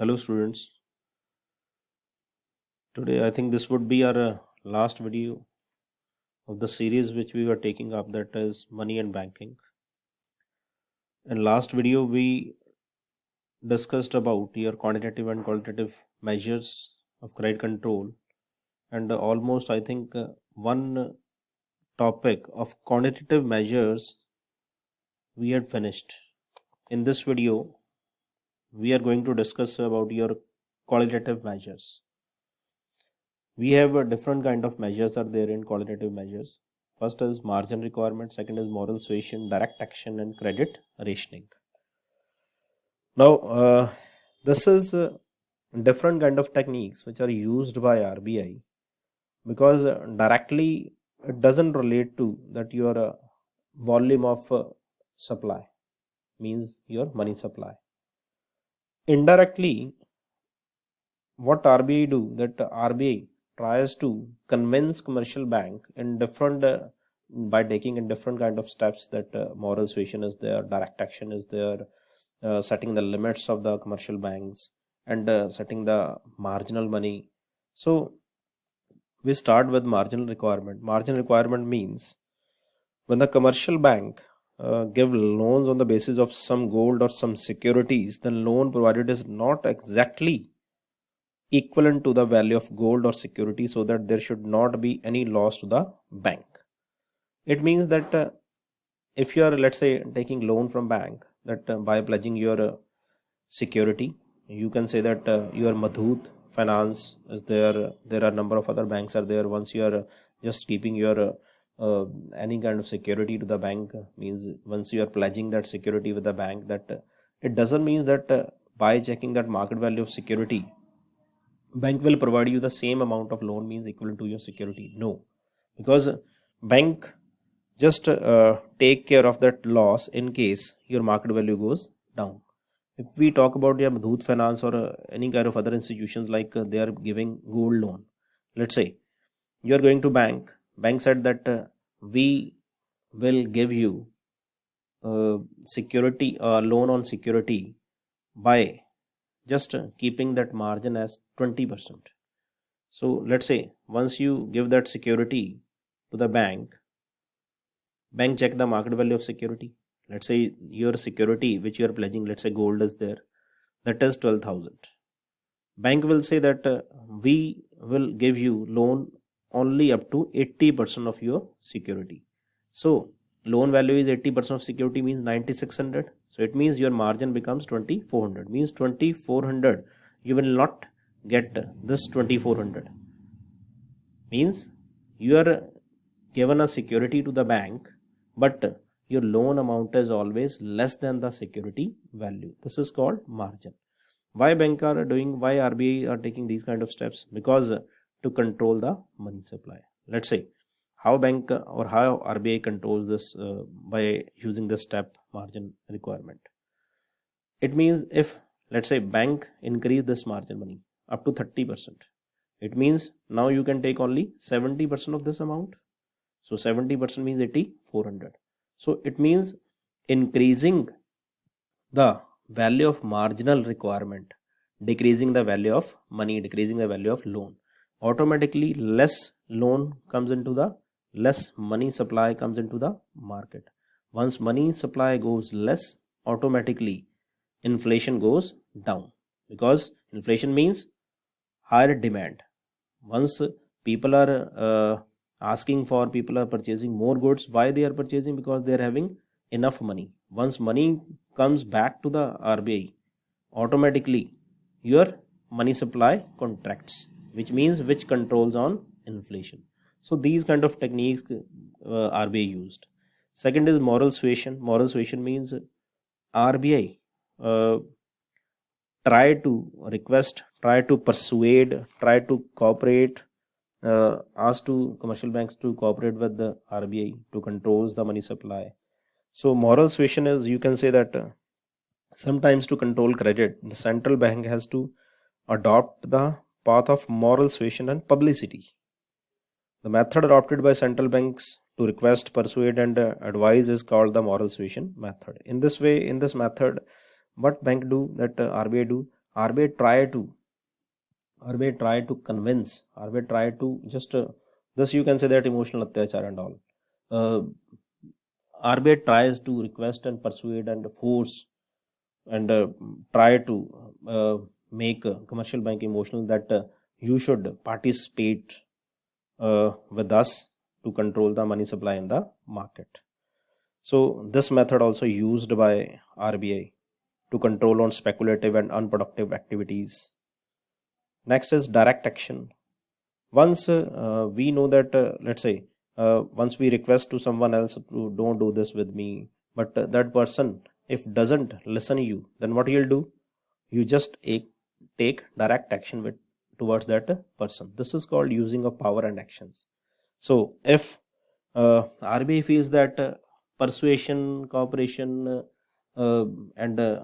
Hello students. Today I think this would be our last video of the series which we were taking up, that is money and banking. In last video we discussed about your quantitative and qualitative measures of credit control, and almost I think one topic of quantitative measures we had finished. In this video we are going to discuss about your qualitative measures. We have a different kind of measures are there in qualitative measures. First is margin requirement, second is moral suasion, direct action, and credit rationing. Now this is different kind of techniques which are used by RBI, because directly it doesn't relate to that your volume of supply, means your money supply. Indirectly, what RBI do, that RBI tries to convince commercial bank in different by taking in different kind of steps, that moral suasion is there, direct action is there, setting the limits of the commercial banks, and setting the marginal money. So we start with marginal requirement. Marginal requirement means when the commercial bank give loans on the basis of some gold or some securities, the loan provided is not exactly equivalent to the value of gold or security, so that there should not be any loss to the bank. It means that if you are, let's say, taking loan from bank, that by pledging your security, you can say that your Madhut finance is there are number of other banks are there. Once you are just keeping your any kind of security to the bank, means once you are pledging that security with the bank, that it doesn't mean that by checking that market value of security, bank will provide you the same amount of loan, means equivalent to your security. No, because bank just take care of that loss in case your market value goes down. If we talk about your Madhut finance or any kind of other institutions, like they are giving gold loan, let's say you are going to bank said that we will give you security loan on security by just keeping that margin as 20%. So let's say once you give that security to the bank check the market value of security. Let's say your security which you are pledging, let's say gold is there, that is 12,000. Bank will say that we will give you loan only up to 80% of your security. So loan value is 80% of security, means 9,600. So it means your margin becomes 2,400, means 2,400 you will not get this 2,400, means you are given a security to the bank, but your loan amount is always less than the security value. This is called margin. Why bank are doing, why RBI are taking these kind of steps? Because to control the money supply. Let's say how bank or how RBI controls this by using the step margin requirement. It means if, let's say, bank increase this margin money up to 30%, it means now you can take only 70% of this amount. So 70% means 8,400. So it means increasing the value of marginal requirement, decreasing the value of money, decreasing the value of loan. Automatically less loan comes into the, less money supply comes into the market. Once money supply goes less, automatically inflation goes down, because inflation means higher demand. Once people are asking for, people are purchasing more goods, why they are purchasing? Because they are having enough money. Once money comes back to the RBI, automatically your money supply contracts, which means which controls on inflation. So these kind of techniques RBI used. Second is moral suasion. Moral suasion means RBI try to request, try to persuade, try to cooperate, ask to commercial banks to cooperate with the RBI to controls the money supply. So moral suasion is, you can say that sometimes to control credit, the central bank has to adopt the path of moral suasion and publicity. The method adopted by central banks to request, persuade, and advise is called the moral suasion method. In this way, in this method, what bank do, that RBI do, RBI try to convince, RBI try to just this you can say that emotional atyachar and all. RBI tries to request and persuade and force and try to make commercial bank emotional that you should participate with us to control the money supply in the market. So this method also used by RBI to control on speculative and unproductive activities. Next is direct action. Once we know that let's say once we request to someone else to don't do this with me, but that person if doesn't listen to you, then what you'll do, you just take direct action towards that person. This is called using of power and actions. So if RBI feels that persuasion, cooperation and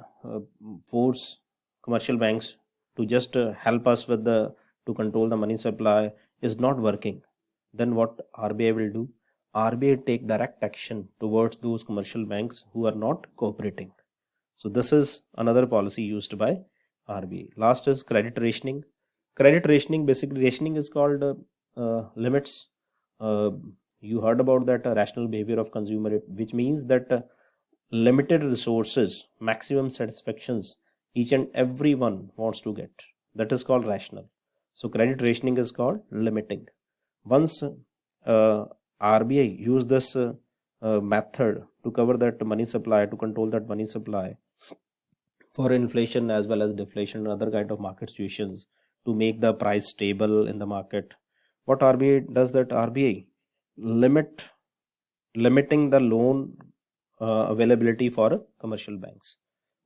force commercial banks to just help us with to control the money supply is not working, then what RBI will do? RBI take direct action towards those commercial banks who are not cooperating. So this is another policy used by RBI. Last is credit rationing. Credit rationing, basically rationing is called limits. You heard about that rational behavior of consumer, which means that limited resources, maximum satisfactions each and everyone wants to get. That is called rational. So credit rationing is called limiting. Once RBI use this method to cover that money supply, to control that money supply for inflation as well as deflation and other kind of market situations, to make the price stable in the market, what RBI does, that RBI limiting the loan availability for commercial banks.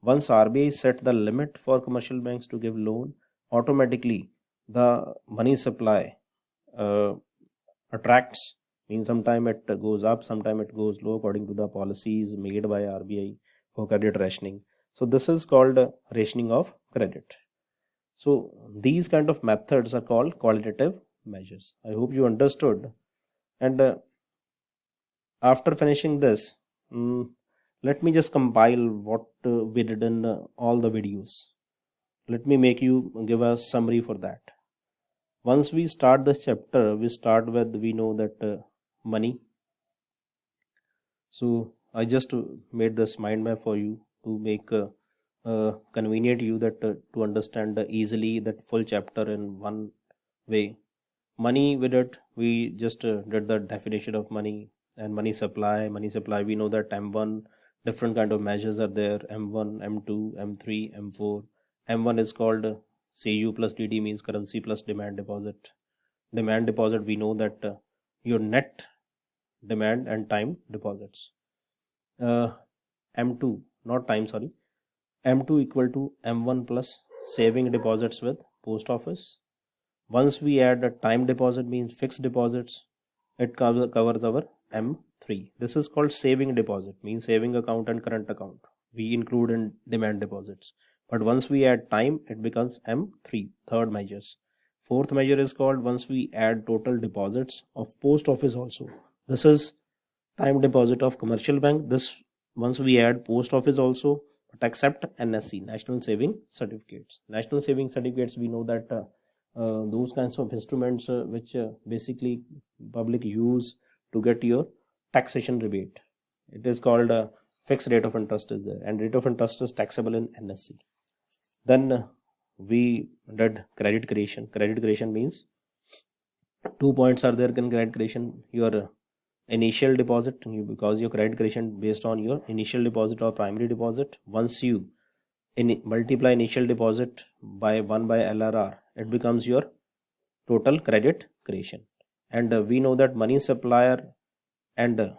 Once RBI set the limit for commercial banks to give loan, automatically the money supply attracts, means sometime it goes up, sometime it goes low according to the policies made by RBI for credit rationing. So this is called rationing of credit. So these kind of methods are called qualitative measures. I hope you understood. And after finishing this, let me just compile what we did in all the videos. Let me make you give a summary for that. Once we start this chapter, we start with, we know that money. So I just made this mind map for you to make convenient you that to understand easily that full chapter in one way. Money, with it we just did the definition of money and money supply. We know that M1, different kind of measures are there, M1, M2, M3, M4. M1 is called CU plus DD, means currency plus demand deposit. Demand deposit, we know that your net demand and time deposits. M2, not time, sorry. M2 equal to M1 plus saving deposits with post office. Once we add a time deposit, means fixed deposits, it covers our M3. This is called saving deposit, means saving account and current account we include in demand deposits. But once we add time, it becomes M3, third measures. Fourth measure is called, once we add total deposits of post office also. This is time deposit of commercial bank. This once we add post office also, but except NSC, National Saving Certificates. National Saving Certificates, we know that those kinds of instruments which basically public use to get your taxation rebate. It is called fixed rate of interest is there, and rate of interest is taxable in NSC. Then we did credit creation. Credit creation means 2 points are there in credit creation. Your initial deposit, because your credit creation based on your initial deposit or primary deposit. Once you multiply initial deposit by 1 by LRR, it becomes your total credit creation. And we know that money supplier and LRR,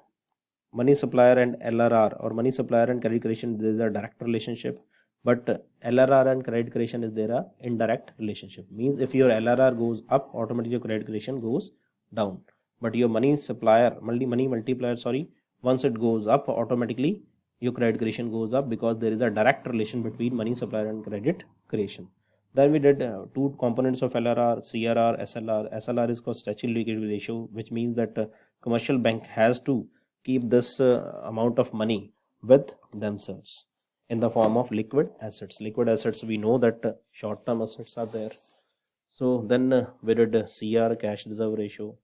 or money supplier and credit creation, there is a direct relationship, but LRR and credit creation is there a indirect relationship. Means if your LRR goes up, automatically your credit creation goes down. But your money supplier, money multiplier, sorry, once it goes up, automatically your credit creation goes up, because there is a direct relation between money supplier and credit creation. Then we did two components of LRR, CRR, SLR. SLR is called statutory liquidity ratio, which means that commercial bank has to keep this amount of money with themselves. in the form of liquid assets. Liquid assets, we know that short-term assets are there. So then we did CR, cash reserve ratio,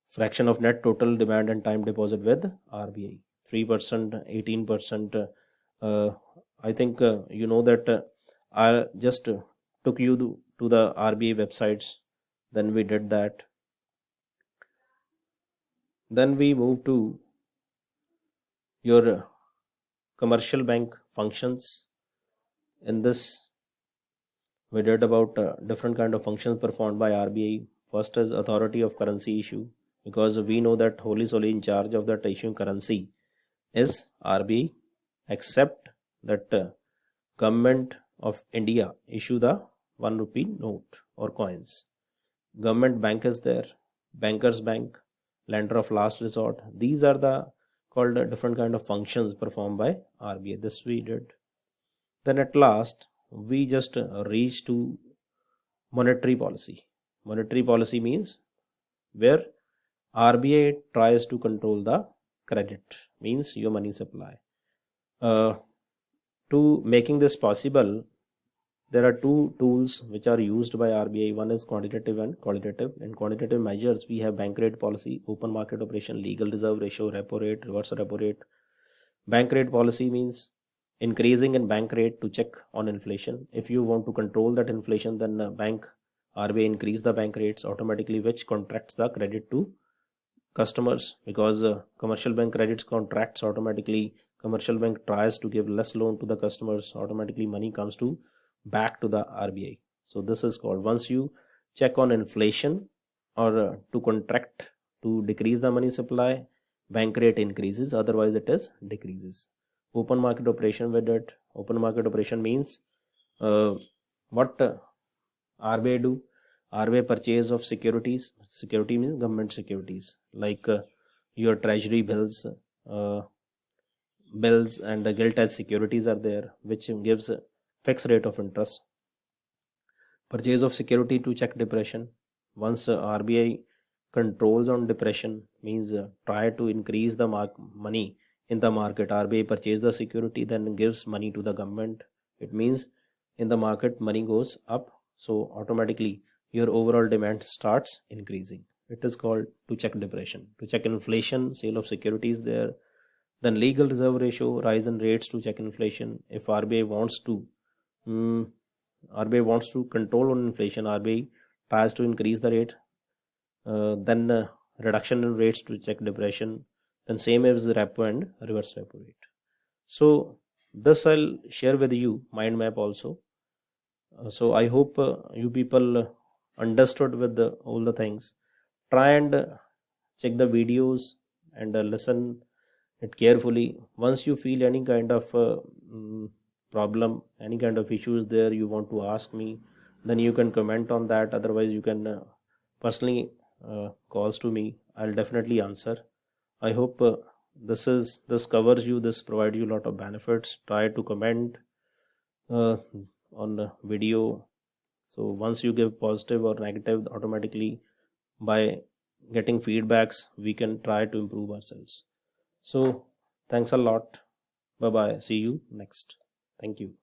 fraction of net total demand and time deposit with RBI, 3%, 18%. I think you know that I just took you to the RBI websites. Then we did that. Then we move to your commercial bank functions. In this, we did about different kind of functions performed by RBI. First is authority of currency issue, because we know that wholly solely in charge of that issuing currency is RBI, except that government of India issue the 1 rupee note or coins. Government bank is there, bankers bank, lender of last resort. These are the called different kind of functions performed by RBI. This we did. Then at last we just reach to monetary policy. Monetary policy means where RBI tries to control the credit, means your money supply. To making this possible, there are two tools which are used by RBI. One is quantitative and qualitative. In quantitative measures, we have bank rate policy, open market operation, legal reserve ratio, repo rate, reverse repo rate. Bank rate policy means increasing in bank rate to check on inflation. If you want to control that inflation, then RBI increase the bank rates automatically, which contracts the credit to customers, because commercial bank credits contracts automatically. Commercial bank tries to give less loan to the customers, automatically money comes to back to the RBI. So this is called, once you check on inflation or to contract to decrease the money supply, bank rate increases, otherwise it is decreases. Open market operation with it. Open market operation means what RBI do? RBI purchase of securities. Security means government securities, like your treasury bills, and gilt as securities are there, which gives fixed rate of interest. Purchase of security to check depression. Once RBI controls on depression, means try to increase the money in the market. RBI purchase the security, then gives money to the government. It means in the market money goes up, so automatically your overall demand starts increasing. It is called to check depression. To check inflation, sale of securities there. Then legal reserve ratio, rise in rates to check inflation. If RBI wants to control on inflation, RBI tries to increase the rate. Then reduction in rates to check depression. Then same as repo and reverse repo rate. So this I'll share with you mind map also. So I hope you people understood with all the things. Try and check the videos and listen it carefully. Once you feel any kind of problem, any kind of issues there you want to ask me, then you can comment on that. Otherwise you can personally calls to me. I'll definitely answer. I hope this covers you, this provides you a lot of benefits. Try to comment on the video. So once you give positive or negative, automatically by getting feedbacks we can try to improve ourselves. So thanks a lot. Bye bye. See you next. Thank you.